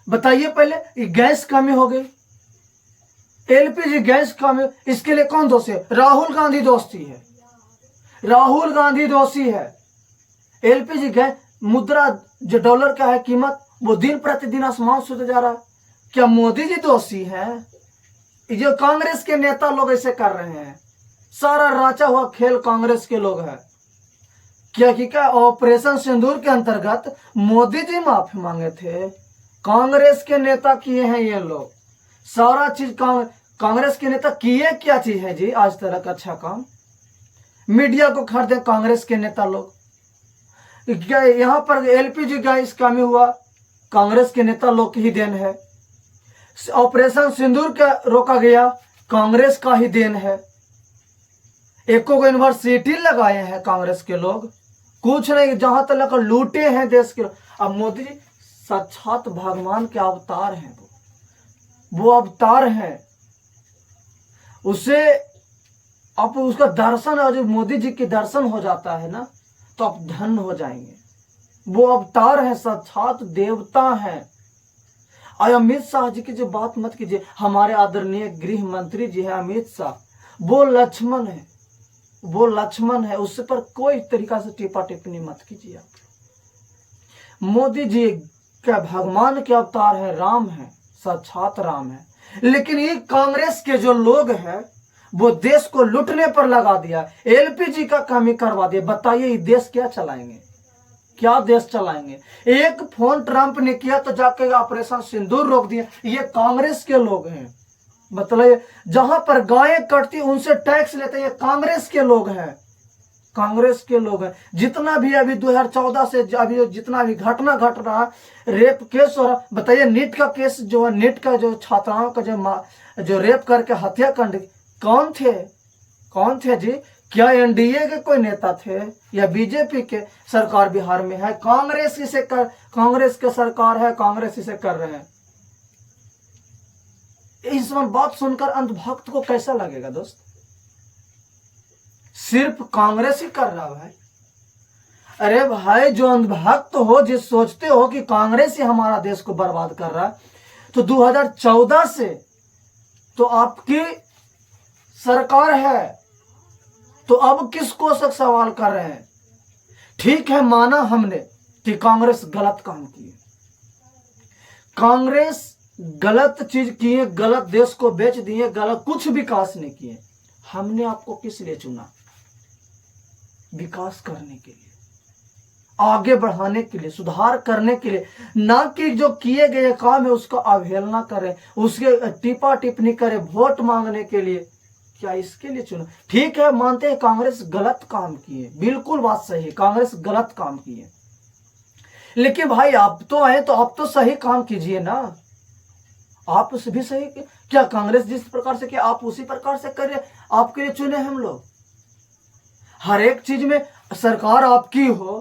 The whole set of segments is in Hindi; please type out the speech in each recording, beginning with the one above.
बताइए पहले, ये गैस कमी हो गई, एलपीजी गैस कमी, इसके लिए कौन दोषी है? राहुल गांधी दोषी है, राहुल गांधी दोषी है। एलपीजी गैस, मुद्रा जो डॉलर का है कीमत, वो दिन प्रतिदिन आसमान छूते जा रहा है। क्या मोदी जी दोषी है? जो कांग्रेस के नेता लोग ऐसे कर रहे हैं, सारा राचा हुआ खेल कांग्रेस के लोग हैं। क्या ऑपरेशन सिंदूर के अंतर्गत मोदी जी माफी मांगे थे? कांग्रेस के नेता किए हैं ये लोग सारा चीज। कांग्रेस के नेता किए क्या चीज है जी आज तक अच्छा काम? मीडिया को खरीदे कांग्रेस के नेता लोग। क्या यहाँ पर एलपीजी गैस कमी हुआ, कांग्रेस के नेता लोग की ही देन है। ऑपरेशन सिंदूर का रोका गया, कांग्रेस का ही देन है। एको को यूनिवर्सिटी लगाए हैं कांग्रेस के लोग, कुछ नहीं, जहां तक लूटे हैं देश के। अब मोदी जी साक्षात भगवान के अवतार हैं, वो अवतार हैं। उसे अब उसका दर्शन, और जब मोदी जी के दर्शन हो जाता है ना, तो आप धन्य हो जाएंगे। वो अवतार है, साक्षात देवता हैं। और अमित शाह जी की जो बात मत कीजिए, हमारे आदरणीय गृह मंत्री जी है अमित शाह, वो लक्ष्मण है, वो लक्ष्मण है, उससे पर कोई तरीका से टिप्पा टिप्पणी मत कीजिए आप। मोदी जी क्या भगवान के अवतार है, राम है, साक्षात राम है। लेकिन ये कांग्रेस के जो लोग हैं, वो देश को लूटने पर लगा दिया, एलपीजी का कमी करवा दिया। बताइए ये देश क्या चलाएंगे? क्या देश चलाएंगे? एक फोन ट्रंप ने किया तो जाके ऑपरेशन सिंदूर रोक दिया। ये कांग्रेस के लोग हैं। मतलब जहां पर गायें कटती उनसे टैक्स लेते, ये कांग्रेस के लोग हैं, कांग्रेस के लोग हैं। जितना भी अभी 2014 से अभी जितना भी घटना घट रहा है, रेप केस हो रहा, बताइए नीट का केस जो है, नीट का जो छात्राओं का जो रेप करके हत्याकांड, कौन थे? कौन थे जी? क्या एनडीए के कोई नेता थे या बीजेपी के सरकार बिहार में है? कांग्रेस इसे कर, कांग्रेस के सरकार है, कांग्रेस इसे कर रहे हैं। इस बात सुनकर अंधभक्त को कैसा लगेगा दोस्त? सिर्फ कांग्रेस ही कर रहा है। अरे भाई, जो अंधभक्त हो, जो सोचते हो कि कांग्रेस ही हमारा देश को बर्बाद कर रहा है, तो 2014 से तो आपकी सरकार है, तो अब किसको सब सवाल कर रहे हैं? ठीक है, माना हमने कि कांग्रेस गलत काम किए, कांग्रेस गलत चीज किए, गलत देश को बेच दिए, गलत कुछ विकास नहीं किए। हमने आपको किस लिए चुना? विकास करने के लिए, आगे बढ़ाने के लिए, सुधार करने के लिए, ना कि जो किए गए काम है उसका अवहेलना करें, उसके टिप्पा टिप्पणी करें वोट मांगने के लिए। क्या इसके लिए चुना? ठीक है, मानते हैं कांग्रेस गलत काम किए, बिल्कुल बात सही, कांग्रेस गलत काम किए, लेकिन भाई आप तो आए तो आप तो सही काम कीजिए ना। आप उस भी सही, क्या कांग्रेस जिस प्रकार से, क्या आप उसी प्रकार से करिए? आपके लिए चुने हम लोग। हर एक चीज में सरकार आपकी हो,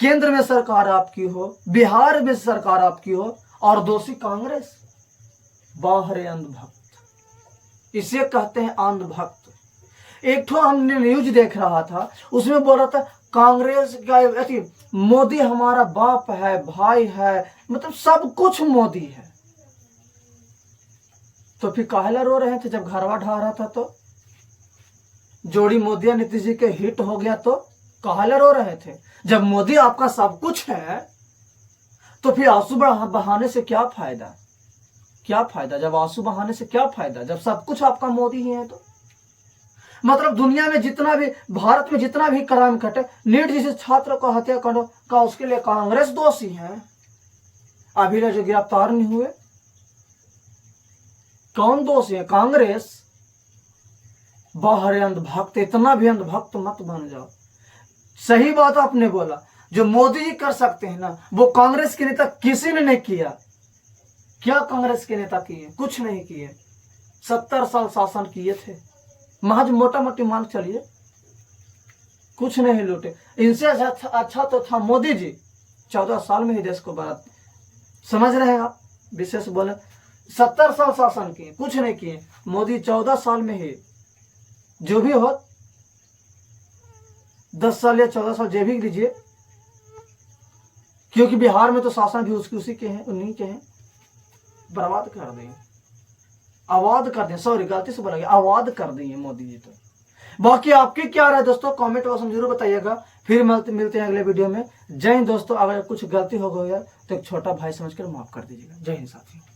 केंद्र में सरकार आपकी हो, बिहार में सरकार आपकी हो, और दोषी कांग्रेस। बाहर अंधभक्त, इसे कहते हैं अंधभक्त। एक ठो हमने न्यूज देख रहा था, उसमें बोल रहा था कांग्रेस का मोदी हमारा बाप है, भाई है, मतलब सब कुछ मोदी है। तो फिर काहेला रो रहे थे जब घरवा ढा रहा था? तो जोड़ी मोदी नीतीश जी के हिट हो गया तो काहेला रो रहे थे? जब मोदी आपका सब कुछ है तो फिर आंसू बहाने से क्या फायदा? क्या फायदा? जब आंसू बहाने से क्या फायदा, जब सब कुछ आपका मोदी ही है? तो मतलब दुनिया में जितना भी, भारत में जितना भी क्राइम घटे, नीट जैसे छात्र को हत्या करो का, उसके लिए कांग्रेस दोषी है। अभी तक जो गिरफ्तार नहीं हुए, कौन दोषी है? कांग्रेस। बाहर अंधभक्त, इतना भी अंधभक्त मत बन जाओ। सही बात आपने बोला, जो मोदी जी कर सकते हैं ना, वो कांग्रेस के नेता किसी ने नहीं किया। क्या कांग्रेस के नेता किए? कुछ नहीं किए। 70 साल शासन किए थे, महज मोटा मोटी मान चलिए, कुछ नहीं लूटे। इनसे अच्छा तो था मोदी जी, 14 साल में ही देश को बर्बाद। समझ रहे हैं आप? विशेष बोले 70 साल शासन किए, कुछ नहीं किए। मोदी 14 साल में ही, जो भी हो, 10 साल या 14 साल जो भी लीजिए, क्योंकि बिहार में तो शासन भी उसी के हैं, उन्हीं के हैं। बर्बाद कर दें, आबाद कर दें, सॉरी गलती से बोला गया, आबाद कर देंगे मोदी जी तो। बाकी आपकी क्या राय दोस्तों, कमेंट बॉक्स में जरूर बताइएगा। फिर मिलते हैं अगले वीडियो में। जय हिंद दोस्तों। अगर कुछ गलती हो गई है तो एक छोटा भाई समझकर माफ कर दीजिएगा। जय हिंद साथियों।